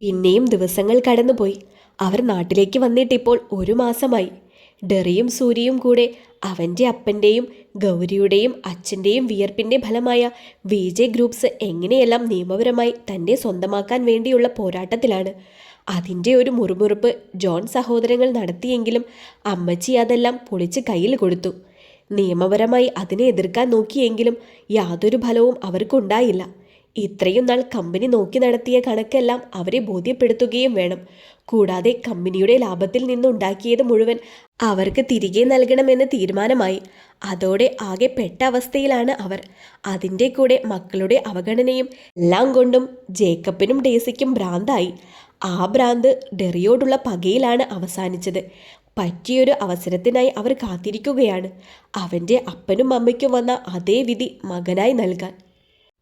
പിന്നെയും ദിവസങ്ങൾ കടന്നുപോയി. അവർ നാട്ടിലേക്ക് വന്നിട്ടിപ്പോൾ 1 മാസമായി. ഡെറിയും സൂര്യയും കൂടെ അവൻ്റെ അപ്പൻ്റെയും ഗൗരിയുടെയും അച്ഛൻ്റെയും വിയർപ്പിൻ്റെ ഫലമായ വി ഗ്രൂപ്പ്സ് എങ്ങനെയെല്ലാം നിയമപരമായി തന്നെ സ്വന്തമാക്കാൻ വേണ്ടിയുള്ള പോരാട്ടത്തിലാണ്. അതിൻ്റെ ഒരു മുറുമുറുപ്പ് ജോൺ സഹോദരങ്ങൾ നടത്തിയെങ്കിലും അമ്മച്ചി അതെല്ലാം പൊളിച്ച് കയ്യിൽ കൊടുത്തു. നിയമപരമായി അതിനെ എതിർക്കാൻ നോക്കിയെങ്കിലും യാതൊരു ഫലവും അവർക്കുണ്ടായില്ല. ഇത്രയും നാൾ കമ്പനി നോക്കി നടത്തിയ കണക്കെല്ലാം അവരെ ബോധ്യപ്പെടുത്തുകയും വേണം. കൂടാതെ കമ്പനിയുടെ ലാഭത്തിൽ നിന്നുണ്ടാക്കിയത് മുഴുവൻ അവർക്ക് തിരികെ നൽകണമെന്ന് തീരുമാനമായി. അതോടെ ആകെ പെട്ട അവസ്ഥയിലാണ് അവർ. അതിൻ്റെ കൂടെ മക്കളുടെ അവഗണനയും എല്ലാം കൊണ്ടും ജേക്കബിനും ഡേസിക്കും ഭ്രാന്തായി. ആ ഭ്രാന്ത് ഡെറിയോടുള്ള പകയിലാണ് അവസാനിച്ചത്. പറ്റിയൊരു അവസരത്തിനായി അവർ കാത്തിരിക്കുകയാണ്. അവൻ്റെ അപ്പനും അമ്മയ്ക്കും വന്ന അതേ വിധി മകനായി നൽകാൻ.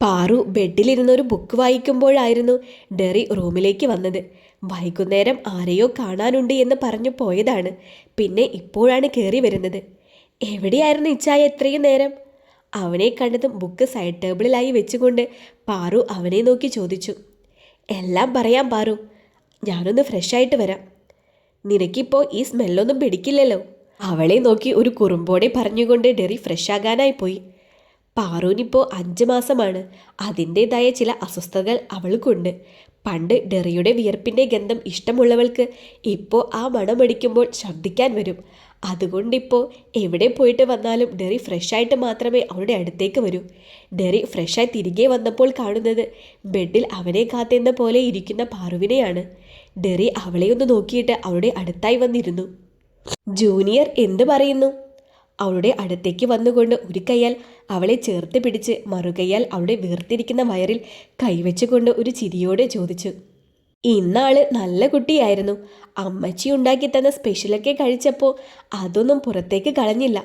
പാറു ബെഡിലിരുന്നൊരു ബുക്ക് വായിക്കുമ്പോഴായിരുന്നു ഡെറി റൂമിലേക്ക് വന്നത്. വൈകുന്നേരം ആരെയോ കാണാനുണ്ട് എന്ന് പറഞ്ഞു പോയതാണ്. പിന്നെ ഇപ്പോഴാണ് കയറി വരുന്നത്. എവിടെയായിരുന്നു ഇച്ചായ എത്രയും നേരം? അവനെ കണ്ടതും ബുക്ക് സൈഡ് ടേബിളിലായി വെച്ചുകൊണ്ട് പാറു അവനെ നോക്കി ചോദിച്ചു. എല്ലാം പറയാം പാറു, ഞാനൊന്ന് ഫ്രഷായിട്ട് വരാം. നിനക്കിപ്പോൾ ഈ സ്മെല്ലൊന്നും പിടിക്കില്ലല്ലോ. അവളെ നോക്കി ഒരു കുറുമ്പോടെ പറഞ്ഞുകൊണ്ട് ഡെറി ഫ്രഷാകാനായി പോയി. പാറുവിനിപ്പോൾ 5 മാസമാണ്. അതിൻ്റേതായ ചില അസ്വസ്ഥതകൾ അവൾക്കുണ്ട്. പണ്ട് ഡെറിയുടെ വിയർപ്പിൻ്റെ ഗന്ധം ഇഷ്ടമുള്ളവൾക്ക് ഇപ്പോൾ ആ മണമടിക്കുമ്പോൾ ഛർദ്ദിക്കാൻ വരും. അതുകൊണ്ടിപ്പോൾ എവിടെ പോയിട്ട് വന്നാലും ഡെറി ഫ്രഷായിട്ട് മാത്രമേ അവളുടെ അടുത്തേക്ക് വരൂ. ഡെറി ഫ്രഷായി തിരികെ വന്നപ്പോൾ കാണുന്നത് ബെഡിൽ അവനെ കാത്തെന്ന പോലെ ഇരിക്കുന്ന പാറുവിനെയാണ്. ഡെറി അവളെ ഒന്ന് നോക്കിയിട്ട് അവളുടെ അടുത്തായി വന്നിരുന്നു. ജൂനിയർ എന്ത് പറയുന്നു? അവളുടെ അടുത്തേക്ക് വന്നുകൊണ്ട് ഒരു കൈയാൽ അവളെ ചേർത്ത് പിടിച്ച് മറുകൈയാൽ അവളുടെ വീർത്തിരിക്കുന്ന വയറിൽ കൈവച്ചുകൊണ്ട് ഒരു ചിരിയോടെ ചോദിച്ചു. ഇന്നാള് നല്ല കുട്ടിയായിരുന്നു. അമ്മച്ചി ഉണ്ടാക്കി തന്ന സ്പെഷ്യലൊക്കെ കഴിച്ചപ്പോൾ അതൊന്നും പുറത്തേക്ക് കളഞ്ഞില്ല.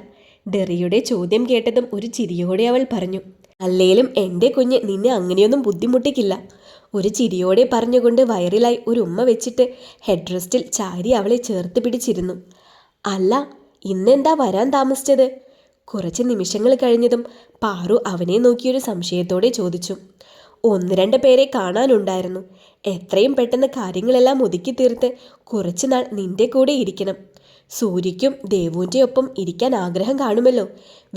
ഡെറിയുടെ ചോദ്യം കേട്ടതും ഒരു ചിരിയോടെ അവൾ പറഞ്ഞു. അല്ലേലും എൻ്റെ കുഞ്ഞ് നിന്നെ അങ്ങനെയൊന്നും ബുദ്ധിമുട്ടിക്കില്ല. ഒരു ചിരിയോടെ പറഞ്ഞുകൊണ്ട് വയറിലായി ഒരു ഉമ്മ വെച്ചിട്ട് ഹെഡ് റെസ്റ്റിൽ ചാരി അവളെ ചേർത്ത് പിടിച്ചിരുന്നു. അല്ല, ഇന്നെന്താ വരാൻ താമസിച്ചത്? കുറച്ച് നിമിഷങ്ങൾ കഴിഞ്ഞതും പാറു അവനെ നോക്കിയൊരു സംശയത്തോടെ ചോദിച്ചു. 1-2 പേരെ കാണാനുണ്ടായിരുന്നു. എത്രയും പെട്ടെന്ന് കാര്യങ്ങളെല്ലാം ഒതുക്കി തീർത്ത് കുറച്ചുനാൾ നിന്റെ കൂടെ ഇരിക്കണം. സൂര്യയ്ക്കും ദേവുവിൻ്റെ ഒപ്പം ഇരിക്കാൻ ആഗ്രഹം കാണുമല്ലോ.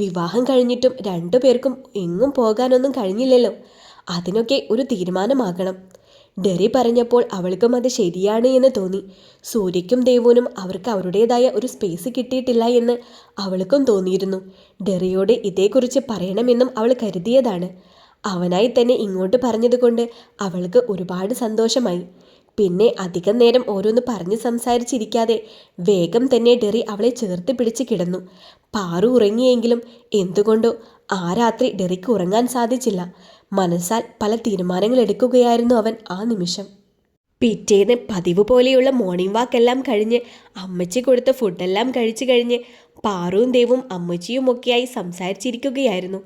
വിവാഹം കഴിഞ്ഞിട്ടും 2 പേർക്കും എങ്ങും പോകാനൊന്നും കഴിഞ്ഞില്ലല്ലോ. അതിനൊക്കെ ഒരു തീരുമാനമാകണം. ഡെറി പറഞ്ഞപ്പോൾ അവൾക്കും അത് ശരിയാണ് എന്ന് തോന്നി. സൂര്യയ്ക്കും ദേവുവിനും അവർക്ക് അവരുടേതായ ഒരു സ്പേസ് കിട്ടിയിട്ടില്ല എന്ന് അവൾക്കും തോന്നിയിരുന്നു. ഡെറിയോട് ഇതേക്കുറിച്ച് പറയണമെന്നും അവൾ കരുതിയതാണ്. അവനായി തന്നെ ഇങ്ങോട്ട് പറഞ്ഞതുകൊണ്ട് അവൾക്ക് ഒരുപാട് സന്തോഷമായി. പിന്നെ അധികം നേരം ഓരോന്ന് പറഞ്ഞ് സംസാരിച്ചിരിക്കാതെ വേഗം തന്നെ ഡെറി അവളെ ചേർത്ത് പിടിച്ച് കിടന്നു. പാറു ഉറങ്ങിയെങ്കിലും എന്തുകൊണ്ടോ ആ രാത്രി ഡെറിക്ക് ഉറങ്ങാൻ സാധിച്ചില്ല. മനസ്സാൽ പല തീരുമാനങ്ങൾ എടുക്കുകയായിരുന്നു അവൻ ആ നിമിഷം. പിറ്റേന്ന് പതിവ് പോലെയുള്ള മോർണിംഗ് വാക്കെല്ലാം കഴിഞ്ഞ് അമ്മച്ചി കൊടുത്ത ഫുഡെല്ലാം കഴിച്ചു കഴിഞ്ഞ് പാറുവും ദേവും അമ്മച്ചിയുമൊക്കെയായി സംസാരിച്ചിരിക്കുകയായിരുന്നു.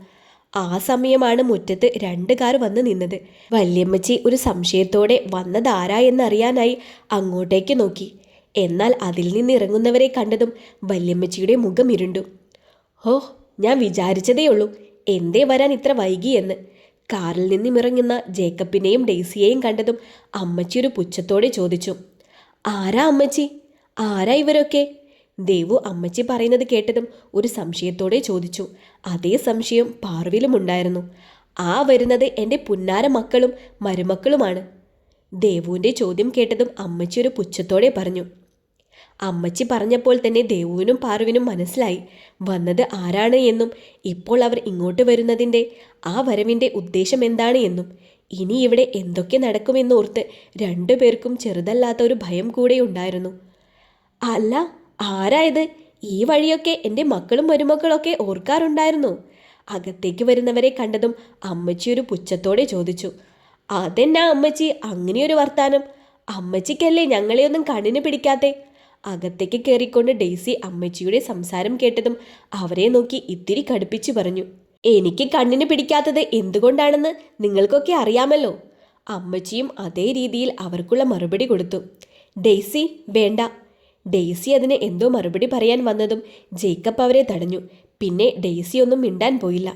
ആ സമയമാണ് മുറ്റത്ത് 2 കാർ വന്ന് നിന്നത്. വല്യമ്മച്ചി ഒരു സംശയത്തോടെ വന്നതാരാ എന്നറിയാനായി അങ്ങോട്ടേക്ക് നോക്കി. എന്നാൽ അതിൽ നിന്ന് ഇറങ്ങുന്നവരെ കണ്ടതും വല്യമ്മച്ചിയുടെ മുഖം ഇരുണ്ടു. ഹോ, ഞാൻ വിചാരിച്ചതേയുള്ളൂ എന്തേ വരാൻ ഇത്ര വൈകിയെന്ന്. കാറിൽ നിന്നും ഇറങ്ങുന്ന ജേക്കബിനെയും ഡെയ്സിയെയും കണ്ടതും അമ്മച്ചി ഒരു പുച്ഛത്തോടെ ചോദിച്ചു. ആരാ അമ്മച്ചി? ആരാ ഇവരൊക്കെ? ദേവു അമ്മച്ചി പറയുന്നത് കേട്ടതും ഒരു സംശയത്തോടെ ചോദിച്ചു. അതേ സംശയം പാർവിലും ഉണ്ടായിരുന്നു. ആ വരുന്നത് എൻ്റെ പുന്നാര മക്കളും മരുമക്കളുമാണ്. ദേവുവിൻ്റെ ചോദ്യം കേട്ടതും അമ്മച്ചി ഒരു പുച്ഛത്തോടെ പറഞ്ഞു. അമ്മച്ചി പറഞ്ഞപ്പോൾ തന്നെ ദേവുവിനും പാർവിനും മനസ്സിലായി വന്നത് ആരാണ് എന്നും ഇപ്പോൾ അവർ ഇങ്ങോട്ട് വരുന്നതിൻ്റെ ആ വരവിൻ്റെ ഉദ്ദേശം എന്താണ് എന്നും. ഇനി ഇവിടെ എന്തൊക്കെ നടക്കുമെന്നോർത്ത് 2 പേർക്കും ചെറുതല്ലാത്ത ഒരു ഭയം കൂടെ ഉണ്ടായിരുന്നു. അല്ല, ആരായത്? ഈ വഴിയൊക്കെ എൻ്റെ മക്കളും മരുമക്കളൊക്കെ ഓർക്കാറുണ്ടായിരുന്നു. അകത്തേക്ക് വരുന്നവരെ കണ്ടതും അമ്മച്ചി ഒരു പുച്ഛത്തോടെ ചോദിച്ചു. അതെന്നാ അമ്മച്ചി അങ്ങനെയൊരു വർത്താനം? അമ്മച്ചിക്കല്ലേ ഞങ്ങളെയൊന്നും കണ്ണിന് പിടിക്കാത്തെ? അകത്തേക്ക് കയറിക്കൊണ്ട് ഡെയ്സി അമ്മച്ചിയുടെ സംസാരം കേട്ടതും അവരെ നോക്കി ഇത്തിരി കടുപ്പിച്ചു പറഞ്ഞു. എനിക്ക് കണ്ണിന് പിടിക്കാത്തത് എന്തുകൊണ്ടാണെന്ന് നിങ്ങൾക്കൊക്കെ അറിയാമല്ലോ. അമ്മച്ചിയും അതേ രീതിയിൽ അവർക്കുള്ള മറുപടി കൊടുത്തു. ഡെയ്സി വേണ്ട. ഡെയ്സി അതിന് എന്തോ മറുപടി പറയാൻ വന്നതും ജേക്കബ് അവരെ തടഞ്ഞു. പിന്നെ ഡെയ്സി ഒന്നും മിണ്ടാൻ പോയില്ല.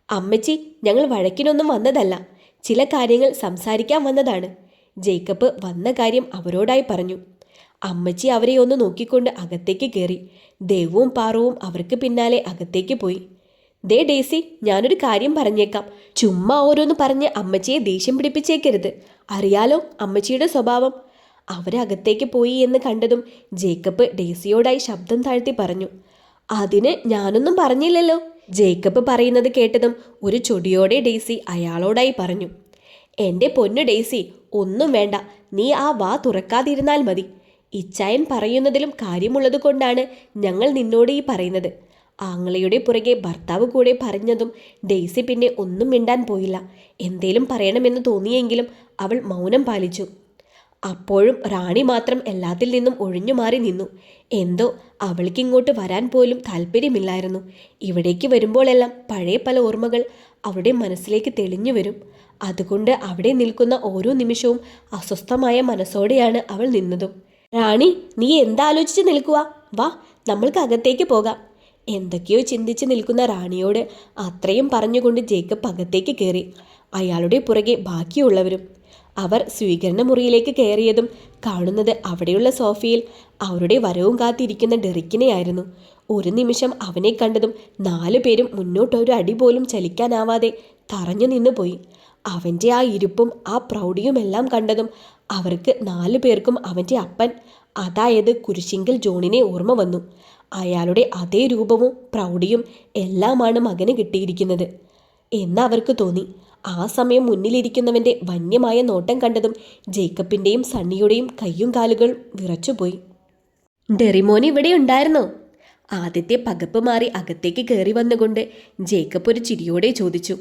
അമ്മച്ചി, ഞങ്ങൾ വഴക്കിനൊന്നും വന്നതല്ല. ചില കാര്യങ്ങൾ സംസാരിക്കാൻ വന്നതാണ്. ജേക്കബ് വന്ന കാര്യം അവരോടായി പറഞ്ഞു. അമ്മച്ചി അവരെ ഒന്ന് നോക്കിക്കൊണ്ട് അകത്തേക്ക് കയറി. ദേവും പാറുവും അവർക്ക് പിന്നാലെ അകത്തേക്ക് പോയി. ദേ ഡേസി, ഞാനൊരു കാര്യം പറഞ്ഞേക്കാം. ചുമ്മാ ഓരോന്ന് പറഞ്ഞ് അമ്മച്ചിയെ ദേഷ്യം പിടിപ്പിച്ചേക്കരുത്. അറിയാലോ അമ്മച്ചിയുടെ സ്വഭാവം. അവരകത്തേക്ക് പോയി എന്ന് കണ്ടതും ജേക്കബ് ഡേസിയോടായി ശബ്ദം താഴ്ത്തി പറഞ്ഞു. അതിന് ഞാനൊന്നും പറഞ്ഞില്ലല്ലോ. ജേക്കബ് പറയുന്നത് കേട്ടതും ഒരു ചൊടിയോടെ ഡേസി അയാളോടായി പറഞ്ഞു. എൻ്റെ പൊന്നു ഡേസി, ഒന്നും വേണ്ട, നീ ആ വാ തുറക്കാതിരുന്നാൽ മതി. ഇച്ചായൻ പറയുന്നതിലും കാര്യമുള്ളത് കൊണ്ടാണ് ഞങ്ങൾ നിന്നോട് ഈ പറയുന്നത്. ആങ്ങളയുടെ പുറകെ ഭർത്താവ് കൂടെ പറഞ്ഞതും ഡെയ്സി പിന്നെ ഒന്നും മിണ്ടാൻ പോയില്ല. എന്തേലും പറയണമെന്ന് തോന്നിയെങ്കിലും അവൾ മൗനം പാലിച്ചു. അപ്പോഴും റാണി മാത്രം എല്ലാത്തിൽ നിന്നും ഒഴിഞ്ഞു മാറി നിന്നു. എന്തോ അവൾക്കിങ്ങോട്ട് വരാൻ പോലും താല്പര്യമില്ലായിരുന്നു. ഇവിടേക്ക് വരുമ്പോഴെല്ലാം പഴയ പല ഓർമ്മകൾ അവളുടെ മനസ്സിലേക്ക് തെളിഞ്ഞു വരും. അതുകൊണ്ട് അവിടെ നിൽക്കുന്ന ഓരോ നിമിഷവും അസ്വസ്ഥമായ മനസ്സോടെയാണ് അവൾ നിന്നതും. റാണി, നീ എന്താലോചിച്ച് നിൽക്കുക? വാ, നമ്മൾക്ക് അകത്തേക്ക് പോകാം. എന്തൊക്കെയോ ചിന്തിച്ച് നിൽക്കുന്ന റാണിയോട് അത്രയും പറഞ്ഞുകൊണ്ട് ജേക്കബ് അകത്തേക്ക് കയറി. അയാളുടെ പുറകെ ബാക്കിയുള്ളവരും. അവർ സ്വീകരണ മുറിയിലേക്ക് കയറിയതും കാണുന്നത് അവിടെയുള്ള സോഫയിൽ അവരുടെ വരവും കാത്തിരിക്കുന്ന ഡെറിക്കിനെയായിരുന്നു. ഒരു നിമിഷം അവനെ കണ്ടതും 4 പേരും മുന്നോട്ടൊരു അടി പോലും ചലിക്കാനാവാതെ തറഞ്ഞു നിന്നു പോയി. അവൻ്റെ ആ ഇരിപ്പും ആ പ്രൗഢിയുമെല്ലാം കണ്ടതും അവർക്ക് 4 പേർക്കും അവൻ്റെ അപ്പൻ, അതായത് കുരിശിങ്കൽ ജോണിനെ ഓർമ്മ വന്നു. അയാളുടെ അതേ രൂപവും പ്രൗഢിയും എല്ലാമാണ് മകന് കിട്ടിയിരിക്കുന്നത് എന്നവർക്ക് തോന്നി. ആ സമയം മുന്നിലിരിക്കുന്നവൻ്റെ വന്യമായ നോട്ടം കണ്ടതും ജേക്കബിൻ്റെയും സണ്ണിയുടെയും കയ്യും കാലുകൾ വിറച്ചുപോയി. ഡെറിമോൻ ഇവിടെ ഉണ്ടായിരുന്നോ? ആദ്യത്തെ പകപ്പ് മാറി അകത്തേക്ക് കയറി വന്നുകൊണ്ട് ജേക്കബ് ഒരു ചിരിയോടെ ചോദിച്ചു.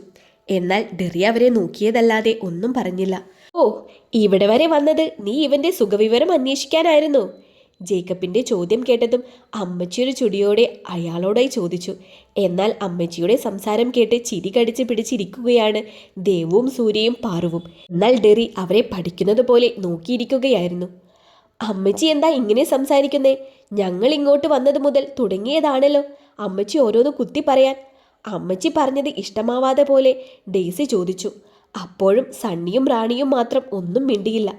എന്നാൽ ഡെറി അവരെ നോക്കിയതല്ലാതെ ഒന്നും പറഞ്ഞില്ല. ഓ, ഇവിടെ വരെ വന്നത് നീ ഇവൻ്റെ സുഖവിവരം അന്വേഷിക്കാനായിരുന്നോ? ജേക്കബിൻ്റെ ചോദ്യം കേട്ടതും അമ്മച്ചിയൊരു ചുടിയോടെ അയാളോടായി ചോദിച്ചു. എന്നാൽ അമ്മച്ചിയുടെ സംസാരം കേട്ട് ചിരി കടിച്ച് പിടിച്ചിരിക്കുകയാണ് ദേവും സൂര്യയും പാറുവും. എന്നാൽ ഡെറി അവരെ പഠിക്കുന്നത് പോലെ നോക്കിയിരിക്കുകയായിരുന്നു. അമ്മച്ചി എന്താ ഇങ്ങനെ സംസാരിക്കുന്നേ? ഞങ്ങൾ ഇങ്ങോട്ട് വന്നത് മുതൽ തുടങ്ങിയതാണല്ലോ അമ്മച്ചി ഓരോന്ന് കുത്തി പറയാൻ. അമ്മച്ചി പറഞ്ഞത് ഇഷ്ടമാവാതെ പോലെ ഡെയ്സി ചോദിച്ചു. അപ്പോഴും സണ്ണിയും റാണിയും മാത്രം ഒന്നും മിണ്ടിയില്ല.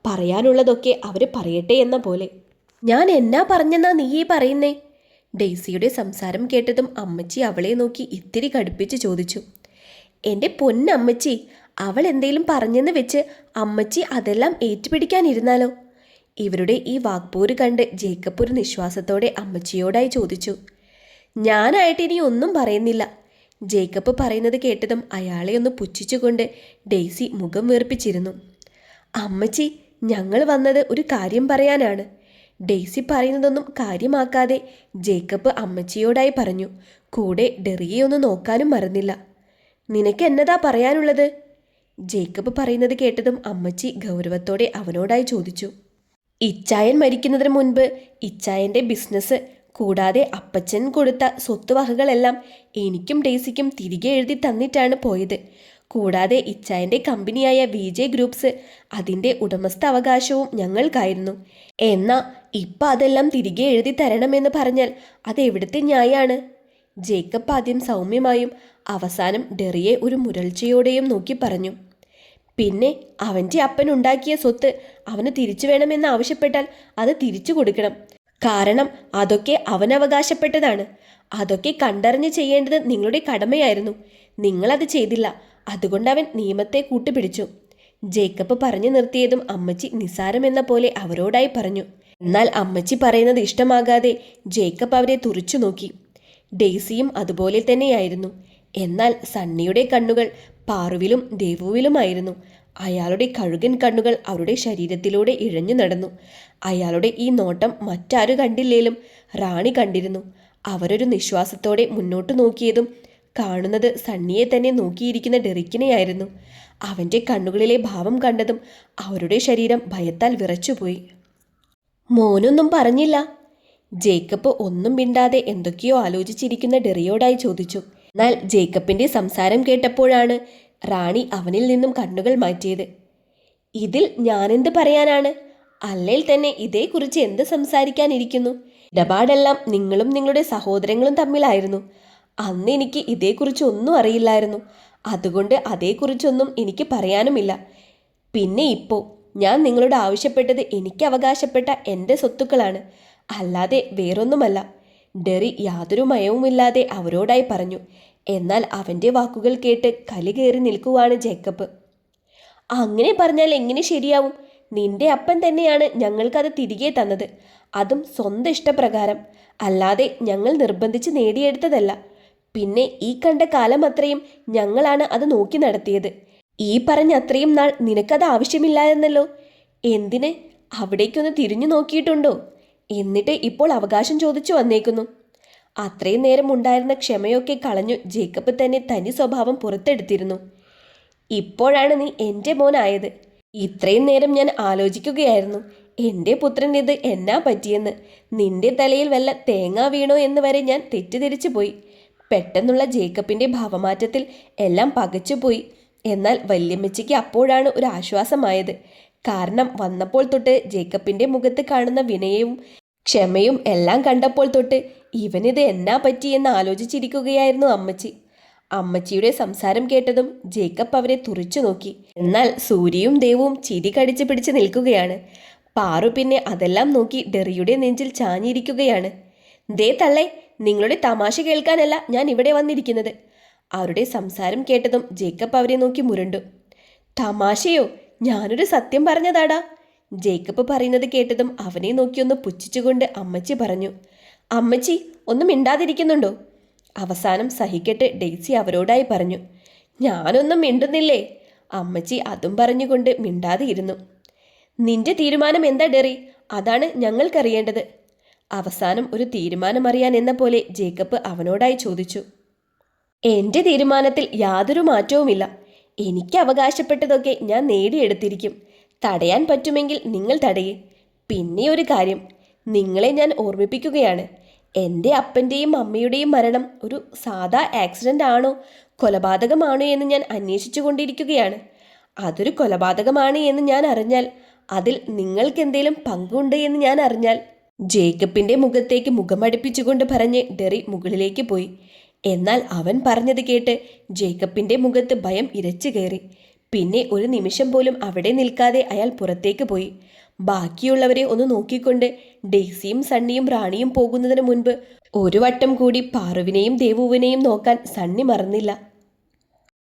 പറയാനുള്ളതൊക്കെ അവർ പറയട്ടെ എന്ന പോലെ. ഞാൻ എന്നാ പറഞ്ഞെന്നാ നീ പറയുന്നേ? ഡെയ്സിയുടെ സംസാരം കേട്ടതും അമ്മച്ചി അവളെ നോക്കി ഇത്തിരി കടുപ്പിച്ച് ചോദിച്ചു. എൻ്റെ പൊന്നമ്മച്ചി, അവൾ എന്തേലും പറഞ്ഞെന്ന് വെച്ച് അമ്മച്ചി അതെല്ലാം ഏറ്റുപിടിക്കാനിരുന്നാലോ? ഇവരുടെ ഈ വാക്പോര് കണ്ട് ജേക്കബ് ഒരു നിശ്വാസത്തോടെ അമ്മച്ചിയോടായി ചോദിച്ചു. ഞാനായിട്ട് ഇനി ഒന്നും പറയുന്നില്ല. ജേക്കബ് പറയുന്നത് കേട്ടതും അയാളെ ഒന്ന് പുച്ഛിച്ചുകൊണ്ട് ഡെയ്സി മുഖം വീർപ്പിച്ചിരുന്നു. അമ്മച്ചി, ഞങ്ങൾ വന്നത് ഒരു കാര്യം പറയാനാണ്. ഡെയ്സി പറയുന്നതൊന്നും കാര്യമാക്കാതെ ജേക്കബ് അമ്മച്ചിയോടായി പറഞ്ഞു. കൂടെ ഡെറിയെ ഒന്ന് നോക്കാനും മറന്നില്ല. നിനക്ക് എന്നതാ പറയാനുള്ളത്? ജേക്കബ് പറയുന്നത് കേട്ടതും അമ്മച്ചി ഗൗരവത്തോടെ അവനോടായി ചോദിച്ചു. ഇച്ചായൻ മരിക്കുന്നതിന് മുൻപ് ഇച്ചായൻ്റെ ബിസിനസ് കൂടാതെ അപ്പച്ചൻ കൊടുത്ത സ്വത്തുവകകളെല്ലാം എനിക്കും ഡെയ്സിക്കും തിരികെ എഴുതി തന്നിട്ടാണ് പോയത്. കൂടാതെ ഇച്ചായൻ്റെ കമ്പനിയായ വിജെ ഗ്രൂപ്പ്സ്, അതിൻ്റെ ഉടമസ്ഥ അവകാശവും ഞങ്ങൾക്കായിരുന്നു. എന്നാൽ ഇപ്പം അതെല്ലാം തിരികെ എഴുതി തരണമെന്ന് പറഞ്ഞാൽ അതെവിടുത്തെ ന്യായാണ്? ജേക്കബ് ആദ്യം സൗമ്യമായും അവസാനം ഡെറിയെ ഒരു മുരൾച്ചയോടെയും നോക്കി പറഞ്ഞു. പിന്നെ അവൻ്റെ അപ്പൻ ഉണ്ടാക്കിയ സ്വത്ത് അവന് തിരിച്ചു വേണമെന്ന് ആവശ്യപ്പെട്ടാൽ അത് തിരിച്ചു കൊടുക്കണം. കാരണം അതൊക്കെ അവനവകാശപ്പെട്ടതാണ്. അതൊക്കെ കണ്ടറിഞ്ഞ് ചെയ്യേണ്ടത് നിങ്ങളുടെ കടമയായിരുന്നു. നിങ്ങളത് ചെയ്തില്ല. അതുകൊണ്ട് അവൻ നിയമത്തെ കൂട്ടുപിടിച്ചു. ജേക്കബ് പറഞ്ഞു നിർത്തിയതും അമ്മച്ചി നിസാരമെന്ന പോലെ അവരോടായി പറഞ്ഞു. എന്നാൽ അമ്മച്ചി പറയുന്നത് ഇഷ്ടമാകാതെ ജേക്കബ് അവരെ തുറിച്ചു നോക്കി. ഡെയ്സിയും അതുപോലെ തന്നെയായിരുന്നു. എന്നാൽ സണ്ണിയുടെ കണ്ണുകൾ പാറുവിലും ദേവുവിലുമായിരുന്നു. അയാളുടെ കഴുകൻ കണ്ണുകൾ അവരുടെ ശരീരത്തിലൂടെ ഇഴഞ്ഞു നടന്നു. അയാളുടെ ഈ നോട്ടം മറ്റാരും കണ്ടില്ലേലും റാണി കണ്ടിരുന്നു. അവരൊരു നിശ്വാസത്തോടെ മുന്നോട്ട് നോക്കിയതും കാണുന്നത് സണ്ണിയെ തന്നെ നോക്കിയിരിക്കുന്ന ഡെറിക്കിനെയായിരുന്നു. അവൻ്റെ കണ്ണുകളിലെ ഭാവം കണ്ടതും അവരുടെ ശരീരം ഭയത്താൽ വിറച്ചുപോയി. മോനൊന്നും പറഞ്ഞില്ല? ജേക്കബ് ഒന്നും മിണ്ടാതെ എന്തൊക്കെയോ ആലോചിച്ചിരിക്കുന്ന ഡെറിയോടായി ചോദിച്ചു. എന്നാൽ ജേക്കബിൻ്റെ സംസാരം കേട്ടപ്പോഴാണ് റാണി അവനിൽ നിന്നും കണ്ണുകൾ മാറ്റിയത്. ഇതിൽ ഞാനെന്ത് പറയാനാണ്? അല്ലേൽ തന്നെ ഇതേക്കുറിച്ച് എന്ത് സംസാരിക്കാനിരിക്കുന്നു? ഇടപാടെല്ലാം നിങ്ങളും നിങ്ങളുടെ സഹോദരങ്ങളും തമ്മിലായിരുന്നു. അന്ന് എനിക്ക് ഇതേക്കുറിച്ച് ഒന്നും അറിയില്ലായിരുന്നു. അതുകൊണ്ട് അതേക്കുറിച്ചൊന്നും എനിക്ക് പറയാനുമില്ല. പിന്നെ ഇപ്പോൾ ഞാൻ നിങ്ങളോട് ആവശ്യപ്പെട്ടത് എനിക്ക് അവകാശപ്പെട്ട എൻ്റെ സ്വത്തുക്കളാണ്, അല്ലാതെ വേറൊന്നുമല്ല. ഡെറി യാതൊരു മയവുമില്ലാതെ അവരോടായി പറഞ്ഞു. എന്നാൽ അവൻ്റെ വാക്കുകൾ കേട്ട് കലി കയറി നിൽക്കുവാണ് ജേക്കബ്. അങ്ങനെ പറഞ്ഞാൽ എങ്ങനെ ശരിയാവും? നിന്റെ അപ്പൻ തന്നെയാണ് ഞങ്ങൾക്കത് തിരികെ തന്നത്, അതും സ്വന്തം ഇഷ്ടപ്രകാരം, അല്ലാതെ ഞങ്ങൾ നിർബന്ധിച്ച് നേടിയെടുത്തതല്ല. പിന്നെ ഈ കണ്ട കാലം അത്രയും ഞങ്ങളാണ് അത് നോക്കി നടത്തിയത്. ഈ പറഞ്ഞ അത്രയും നാൾ നിനക്കത് ആവശ്യമില്ലായിരുന്നല്ലോ. എന്തിന്? അവിടേക്കൊന്ന് തിരിഞ്ഞു നോക്കിയിട്ടുണ്ടോ? എന്നിട്ട് ഇപ്പോൾ അവകാശം ചോദിച്ചു വന്നേക്കുന്നു. അത്രയും നേരം ഉണ്ടായിരുന്ന ക്ഷമയൊക്കെ കളഞ്ഞു ജേക്കബ് തന്നെ തനി സ്വഭാവം പുറത്തെടുത്തിരുന്നു. ഇപ്പോഴാണ് നീ എൻ്റെ മോനായത്. ഇത്രയും നേരം ഞാൻ ആലോചിക്കുകയായിരുന്നു, എൻ്റെ പുത്രൻ ഇത് എന്നാ പറ്റിയെന്ന്. നിന്റെ തലയിൽ വല്ല തേങ്ങ വീണോ എന്ന് വരെ ഞാൻ തെറ്റിദ്ധരിച്ചു പോയി. പെട്ടെന്നുള്ള ജേക്കബിൻ്റെ ഭാവമാറ്റത്തിൽ എല്ലാം പകച്ചുപോയി. എന്നാൽ വല്യമ്മച്ചിക്ക് അപ്പോഴാണ് ഒരു ആശ്വാസമായത്. കാരണം വന്നപ്പോൾ തൊട്ട് ജേക്കബിൻ്റെ മുഖത്ത് കാണുന്ന വിനയവും ക്ഷമയും എല്ലാം കണ്ടപ്പോൾ തൊട്ട് ഇവനിത് എന്നാ പറ്റിയെന്ന് ആലോചിച്ചിരിക്കുകയായിരുന്നു അമ്മച്ചി. അമ്മച്ചിയുടെ സംസാരം കേട്ടതും ജേക്കബ് അവരെ തുറിച്ചു നോക്കി. എന്നാൽ സൂര്യയും ദേവും ചിരി കടിച്ചു പിടിച്ച് നിൽക്കുകയാണ്. പാറു പിന്നെ അതെല്ലാം നോക്കി ഡെറിയുടെ നെഞ്ചിൽ ചാഞ്ഞിരിക്കുകയാണ്. ദേ തള്ളേ, നിങ്ങളുടെ തമാശ കേൾക്കാനല്ല ഞാൻ ഇവിടെ വന്നിരിക്കുന്നത്. അവരുടെ സംസാരം കേട്ടതും ജേക്കബ് അവരെ നോക്കി മുരണ്ടു. തമാശയോ? ഞാനൊരു സത്യം പറഞ്ഞതാടാ. ജേക്കബ് പറയുന്നത് കേട്ടതും അവനെ നോക്കിയൊന്ന് പുച്ഛിച്ചുകൊണ്ട് അമ്മച്ചി പറഞ്ഞു. അമ്മച്ചി ഒന്നും മിണ്ടാതിരിക്കുന്നുണ്ടോ? അവസാനം സഹിക്കട്ടെ ഡെയ്സി അവരോടായി പറഞ്ഞു. ഞാനൊന്നും മിണ്ടുന്നില്ലേ? അമ്മച്ചി അതും പറഞ്ഞുകൊണ്ട് മിണ്ടാതെ ഇരുന്നു. നിന്റെ തീരുമാനം എന്താ ഡെറി? അതാണ് ഞങ്ങൾക്കറിയേണ്ടത്. അവസാനം ഒരു തീരുമാനമറിയാൻ എന്ന പോലെ ജേക്കബ് അവനോടായി ചോദിച്ചു. എൻ്റെ തീരുമാനത്തിൽ യാതൊരു മാറ്റവുമില്ല. എനിക്ക് അവകാശപ്പെട്ടതൊക്കെ ഞാൻ നേടിയെടുത്തിരിക്കും. തടയാൻ പറ്റുമെങ്കിൽ നിങ്ങൾ തടയേ. പിന്നെ ഒരു കാര്യം നിങ്ങളെ ഞാൻ ഓർമ്മിപ്പിക്കുകയാണ്. എൻ്റെ അപ്പൻ്റെയും അമ്മയുടെയും മരണം ഒരു സാധാ ആക്സിഡൻ്റ് ആണോ കൊലപാതകമാണോ എന്ന് ഞാൻ അന്വേഷിച്ചു കൊണ്ടിരിക്കുകയാണ്. അതൊരു കൊലപാതകമാണ് എന്ന് ഞാൻ അറിഞ്ഞാൽ, അതിൽ നിങ്ങൾക്കെന്തേലും പങ്കുണ്ട് എന്ന് ഞാൻ അറിഞ്ഞാൽ, ജേക്കബിൻ്റെ മുഖത്തേക്ക് മുഖമടുപ്പിച്ചുകൊണ്ട് പറഞ്ഞ് ഡെറി മുകളിലേക്ക് പോയി. എന്നാൽ അവൻ പറഞ്ഞത് കേട്ട് ജേക്കബിൻ്റെ മുഖത്ത് ഭയം ഇരച്ചു കയറി. പിന്നെ ഒരു നിമിഷം പോലും അവിടെ നിൽക്കാതെ അയാൾ പുറത്തേക്ക് പോയി. ബാക്കിയുള്ളവരെ ഒന്ന് നോക്കിക്കൊണ്ട് ഡെയ്സിയും സണ്ണിയും റാണിയും പോകുന്നതിന് മുൻപ് ഒരു വട്ടം കൂടി പാറുവിനെയും ദേവുവിനെയും നോക്കാൻ സണ്ണി മറന്നില്ല.